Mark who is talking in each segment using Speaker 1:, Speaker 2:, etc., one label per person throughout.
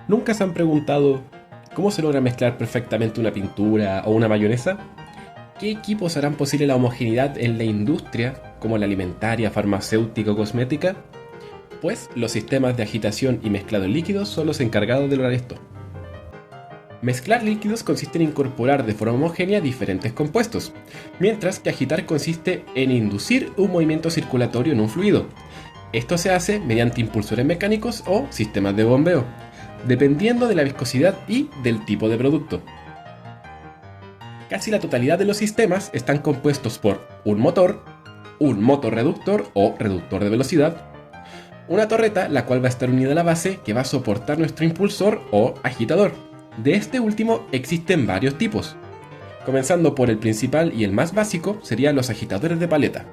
Speaker 1: ¿Nunca se han preguntado cómo se logra mezclar perfectamente una pintura o una mayonesa? ¿Qué equipos harán posible la homogeneidad en la industria, como la alimentaria, farmacéutica o cosmética? Pues los sistemas de agitación y mezclado en líquidos son los encargados de lograr esto. Mezclar líquidos consiste en incorporar de forma homogénea diferentes compuestos, mientras que agitar consiste en inducir un movimiento circulatorio en un fluido. Esto se hace mediante impulsores mecánicos o sistemas de bombeo, dependiendo de la viscosidad y del tipo de producto. Casi la totalidad de los sistemas están compuestos por un motor reductor o reductor de velocidad, una torreta la cual va a estar unida a la base que va a soportar nuestro impulsor o agitador. De este último existen varios tipos, comenzando por el principal y el más básico serían los agitadores de paleta.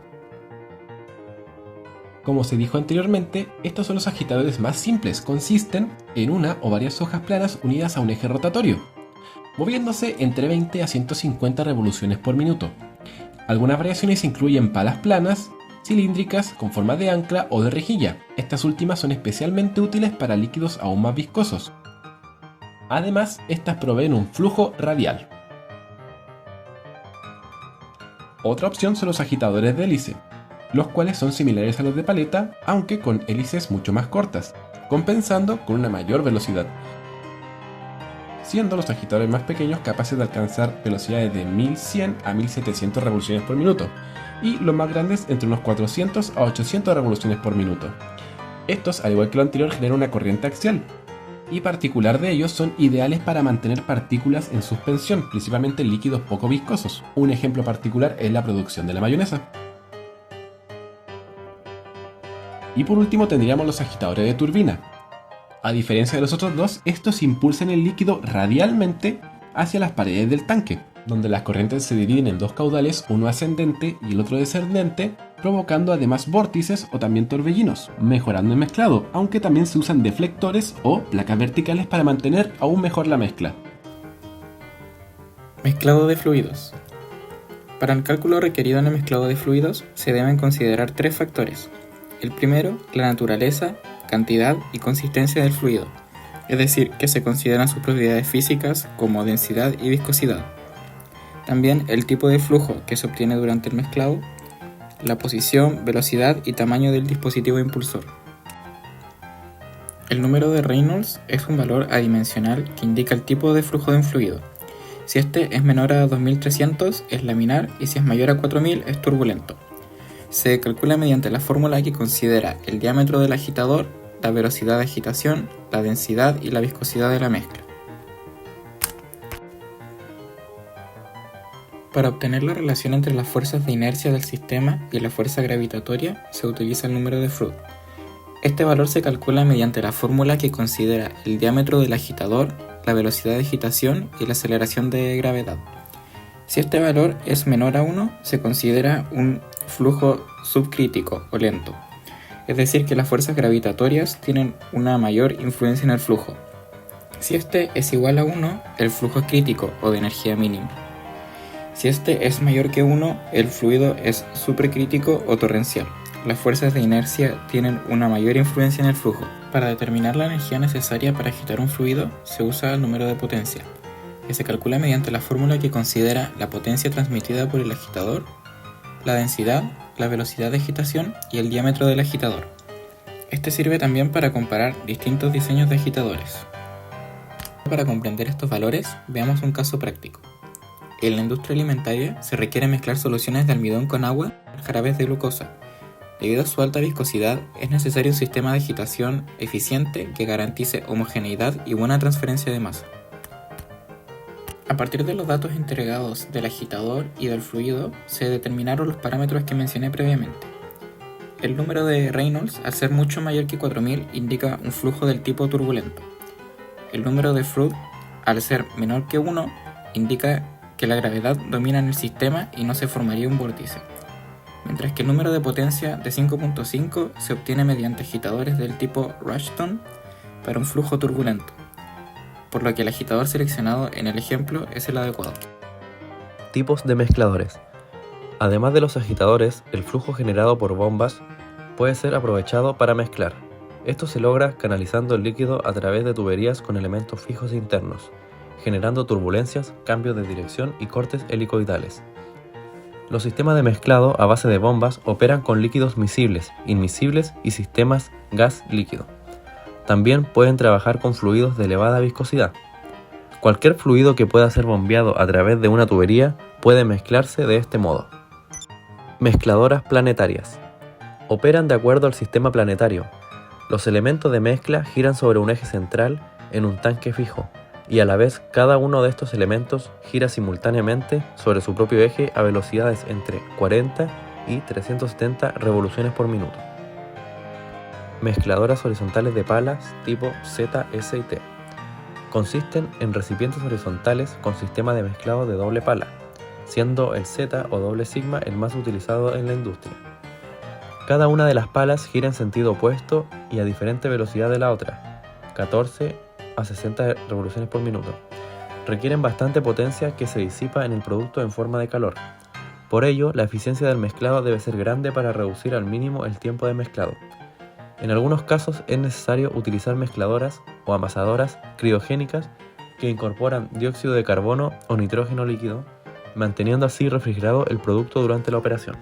Speaker 1: Como se dijo anteriormente, estos son los agitadores más simples, consisten en una o varias hojas planas unidas a un eje rotatorio, moviéndose entre 20 a 150 revoluciones por minuto. Algunas variaciones incluyen palas planas, cilíndricas, con forma de ancla o de rejilla. Estas últimas son especialmente útiles para líquidos aún más viscosos. Además, estas proveen un flujo radial. Otra opción son los agitadores de hélice, los cuales son similares a los de paleta, aunque con hélices mucho más cortas, compensando con una mayor velocidad, siendo los agitadores más pequeños capaces de alcanzar velocidades de 1100 a 1700 revoluciones por minuto, y los más grandes entre unos 400 a 800 revoluciones por minuto. Estos, al igual que lo anterior, generan una corriente axial, y particular de ellos son ideales para mantener partículas en suspensión, principalmente líquidos poco viscosos. Un ejemplo particular es la producción de la mayonesa. Y por último tendríamos los agitadores de turbina. A diferencia de los otros dos, estos impulsan el líquido radialmente hacia las paredes del tanque, donde las corrientes se dividen en dos caudales, uno ascendente y el otro descendente, provocando además vórtices o también torbellinos, mejorando el mezclado, aunque también se usan deflectores o placas verticales para mantener aún mejor la mezcla.
Speaker 2: Mezclado de fluidos. Para el cálculo requerido en el mezclado de fluidos se deben considerar tres factores. El primero, la naturaleza, cantidad y consistencia del fluido, es decir, que se consideran sus propiedades físicas como densidad y viscosidad. También el tipo de flujo que se obtiene durante el mezclado, la posición, velocidad y tamaño del dispositivo impulsor. El número de Reynolds es un valor adimensional que indica el tipo de flujo de un fluido. Si este es menor a 2300 es laminar y si es mayor a 4000 es turbulento. Se calcula mediante la fórmula que considera el diámetro del agitador, la velocidad de agitación, la densidad y la viscosidad de la mezcla. Para obtener la relación entre las fuerzas de inercia del sistema y la fuerza gravitatoria se utiliza el número de Froude. Este valor se calcula mediante la fórmula que considera el diámetro del agitador, la velocidad de agitación y la aceleración de gravedad. Si este valor es menor a 1, se considera un flujo subcrítico o lento, es decir que las fuerzas gravitatorias tienen una mayor influencia en el flujo. Si este es igual a 1, el flujo es crítico o de energía mínima. Si este es mayor que 1, el fluido es supercrítico o torrencial. Las fuerzas de inercia tienen una mayor influencia en el flujo. Para determinar la energía necesaria para agitar un fluido, se usa el número de potencia, que se calcula mediante la fórmula que considera la potencia transmitida por el agitador, la densidad, la velocidad de agitación y el diámetro del agitador. Este sirve también para comparar distintos diseños de agitadores. Para comprender estos valores, veamos un caso práctico. En la industria alimentaria se requiere mezclar soluciones de almidón con agua y jarabes de glucosa. Debido a su alta viscosidad, es necesario un sistema de agitación eficiente que garantice homogeneidad y buena transferencia de masa. A partir de los datos entregados del agitador y del fluido, se determinaron los parámetros que mencioné previamente. El número de Reynolds, al ser mucho mayor que 4000, indica un flujo del tipo turbulento. El número de Froude, al ser menor que 1, indica que la gravedad domina en el sistema y no se formaría un vórtice, mientras que el número de potencia de 5.5 se obtiene mediante agitadores del tipo Rushton para un flujo turbulento, por lo que el agitador seleccionado en el ejemplo es el adecuado.
Speaker 3: Tipos de mezcladores. Además de los agitadores, el flujo generado por bombas puede ser aprovechado para mezclar. Esto se logra canalizando el líquido a través de tuberías con elementos fijos e internos, generando turbulencias, cambios de dirección y cortes helicoidales. Los sistemas de mezclado a base de bombas operan con líquidos miscibles, inmiscibles y sistemas gas-líquido. También pueden trabajar con fluidos de elevada viscosidad. Cualquier fluido que pueda ser bombeado a través de una tubería puede mezclarse de este modo. Mezcladoras planetarias. Operan de acuerdo al sistema planetario. Los elementos de mezcla giran sobre un eje central en un tanque fijo, y a la vez cada uno de estos elementos gira simultáneamente sobre su propio eje a velocidades entre 40 y 370 revoluciones por minuto. Mezcladoras horizontales de palas tipo Z, S y T. Consisten en recipientes horizontales con sistema de mezclado de doble pala, siendo el Z o doble sigma el más utilizado en la industria. Cada una de las palas gira en sentido opuesto y a diferente velocidad de la otra, 14 a 60 revoluciones por minuto. Requieren bastante potencia que se disipa en el producto en forma de calor. Por ello, la eficiencia del mezclado debe ser grande para reducir al mínimo el tiempo de mezclado. En algunos casos es necesario utilizar mezcladoras o amasadoras criogénicas que incorporan dióxido de carbono o nitrógeno líquido, manteniendo así refrigerado el producto durante la operación.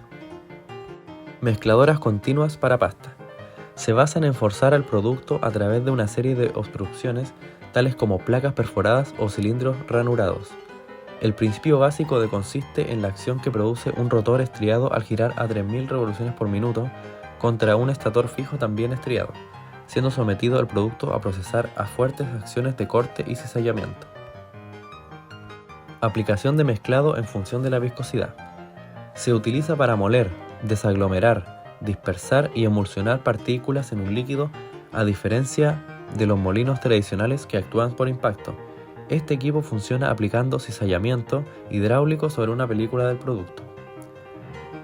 Speaker 3: Mezcladoras continuas para pasta. Se basan en forzar al producto a través de una serie de obstrucciones tales como placas perforadas o cilindros ranurados. El principio básico consiste en la acción que produce un rotor estriado al girar a 3000 revoluciones por minuto contra un estator fijo también estriado, siendo sometido el producto a procesar a fuertes acciones de corte y cizallamiento. Aplicación de mezclado en función de la viscosidad. Se utiliza para moler, desaglomerar, dispersar y emulsionar partículas en un líquido, a diferencia de los molinos tradicionales que actúan por impacto. Este equipo funciona aplicando cizallamiento hidráulico sobre una película del producto.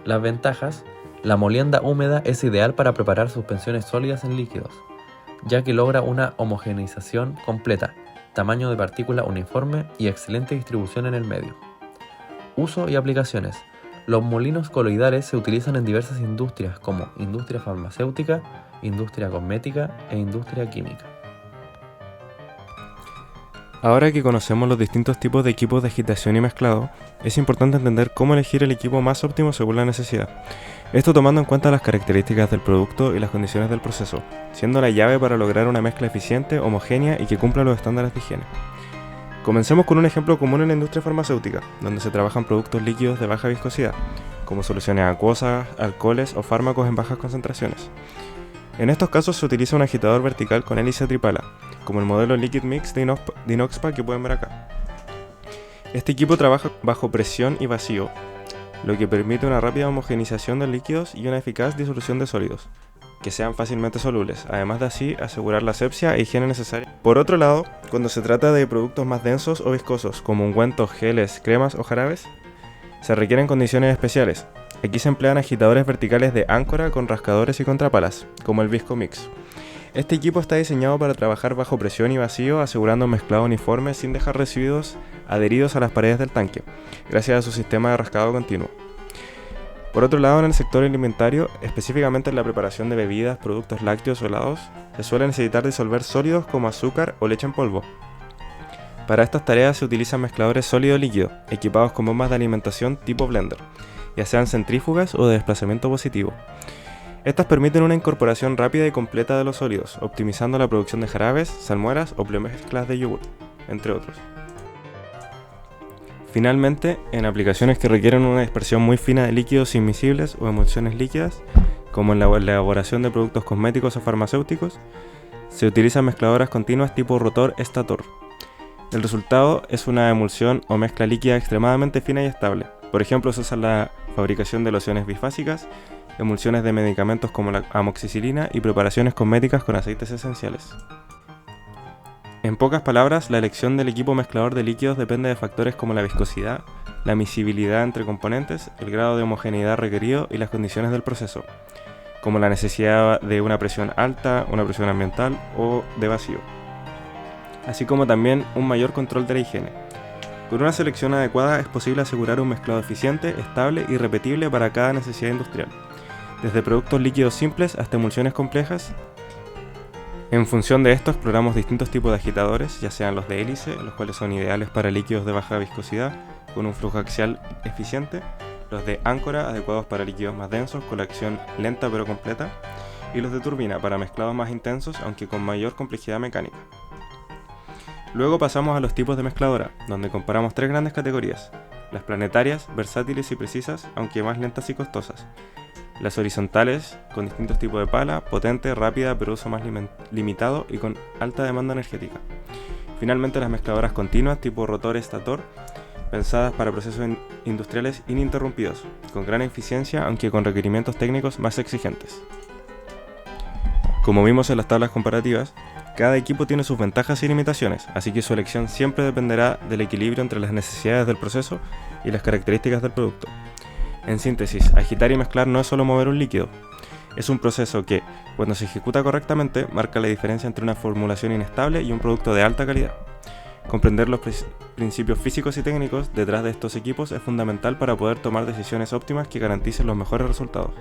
Speaker 3: Las ventajas. La molienda húmeda es ideal para preparar suspensiones sólidas en líquidos, ya que logra una homogeneización completa, tamaño de partícula uniforme y excelente distribución en el medio. Uso y aplicaciones. Los molinos coloidales se utilizan en diversas industrias como industria farmacéutica, industria cosmética e industria química.
Speaker 4: Ahora que conocemos los distintos tipos de equipos de agitación y mezclado, es importante entender cómo elegir el equipo más óptimo según la necesidad. Esto tomando en cuenta las características del producto y las condiciones del proceso, siendo la llave para lograr una mezcla eficiente, homogénea y que cumpla los estándares de higiene. Comencemos con un ejemplo común en la industria farmacéutica, donde se trabajan productos líquidos de baja viscosidad, como soluciones acuosas, alcoholes o fármacos en bajas concentraciones. En estos casos se utiliza un agitador vertical con hélice tripala, como el modelo Liquid Mix de Inoxpa que pueden ver acá. Este equipo trabaja bajo presión y vacío, lo que permite una rápida homogeneización de líquidos y una eficaz disolución de sólidos, que sean fácilmente solubles, además de así asegurar la asepsia e higiene necesaria. Por otro lado, cuando se trata de productos más densos o viscosos, como ungüentos, geles, cremas o jarabes, se requieren condiciones especiales. Aquí se emplean agitadores verticales de áncora con rascadores y contrapalas, como el Visco Mix. Este equipo está diseñado para trabajar bajo presión y vacío, asegurando un mezclado uniforme sin dejar residuos adheridos a las paredes del tanque, gracias a su sistema de rascado continuo. Por otro lado, en el sector alimentario, específicamente en la preparación de bebidas, productos lácteos o helados, se suele necesitar disolver sólidos como azúcar o leche en polvo. Para estas tareas se utilizan mezcladores sólido-líquido, equipados con bombas de alimentación tipo blender, ya sean centrífugas o de desplazamiento positivo. Estas permiten una incorporación rápida y completa de los sólidos, optimizando la producción de jarabes, salmueras o premezclas de yogur, entre otros. Finalmente, en aplicaciones que requieren una dispersión muy fina de líquidos inmiscibles o emulsiones líquidas, como en la elaboración de productos cosméticos o farmacéuticos, se utilizan mezcladoras continuas tipo rotor-estator. El resultado es una emulsión o mezcla líquida extremadamente fina y estable. Por ejemplo, se usa en la fabricación de lociones bifásicas, emulsiones de medicamentos como la amoxicilina y preparaciones cosméticas con aceites esenciales. En pocas palabras, la elección del equipo mezclador de líquidos depende de factores como la viscosidad, la miscibilidad entre componentes, el grado de homogeneidad requerido y las condiciones del proceso, como la necesidad de una presión alta, una presión ambiental o de vacío, así como también un mayor control de la higiene. Con una selección adecuada es posible asegurar un mezclado eficiente, estable y repetible para cada necesidad industrial, desde productos líquidos simples hasta emulsiones complejas, En función de esto exploramos distintos tipos de agitadores, ya sean los de hélice, los cuales son ideales para líquidos de baja viscosidad con un flujo axial eficiente, los de áncora, adecuados para líquidos más densos con la acción lenta pero completa, y los de turbina para mezclados más intensos aunque con mayor complejidad mecánica. Luego pasamos a los tipos de mezcladora, donde comparamos 3 grandes categorías: las planetarias, versátiles y precisas, aunque más lentas y costosas; las horizontales, con distintos tipos de pala, potente, rápida, pero uso más limitado y con alta demanda energética. Finalmente, las mezcladoras continuas, tipo rotor-estator, pensadas para procesos industriales ininterrumpidos, con gran eficiencia, aunque con requerimientos técnicos más exigentes. Como vimos en las tablas comparativas, cada equipo tiene sus ventajas y limitaciones, así que su elección siempre dependerá del equilibrio entre las necesidades del proceso y las características del producto. En síntesis, agitar y mezclar no es solo mover un líquido, es un proceso que, cuando se ejecuta correctamente, marca la diferencia entre una formulación inestable y un producto de alta calidad. Comprender los principios físicos y técnicos detrás de estos equipos es fundamental para poder tomar decisiones óptimas que garanticen los mejores resultados.